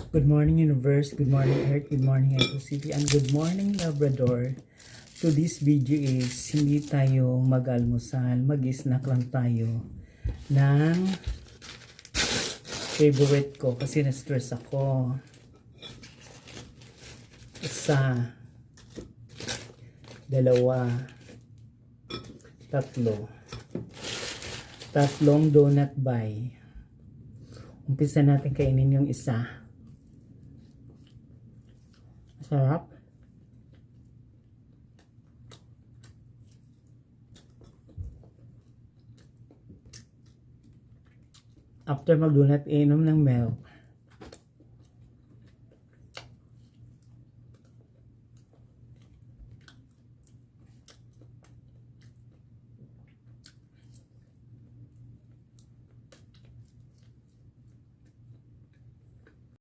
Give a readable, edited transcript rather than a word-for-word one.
Good morning, Universe. Good morning, Earth. Good morning, Echo City. And good morning, Labrador. So this video is, hindi tayo mag-almusal. Mag-snack lang tayo ng favorite ko kasi na-stress ako. Isa, dalawa, tatlo. Tatlong donut buy. Umpisa natin kainin yung isa. Sarap. After mag-donut, inom ng milk.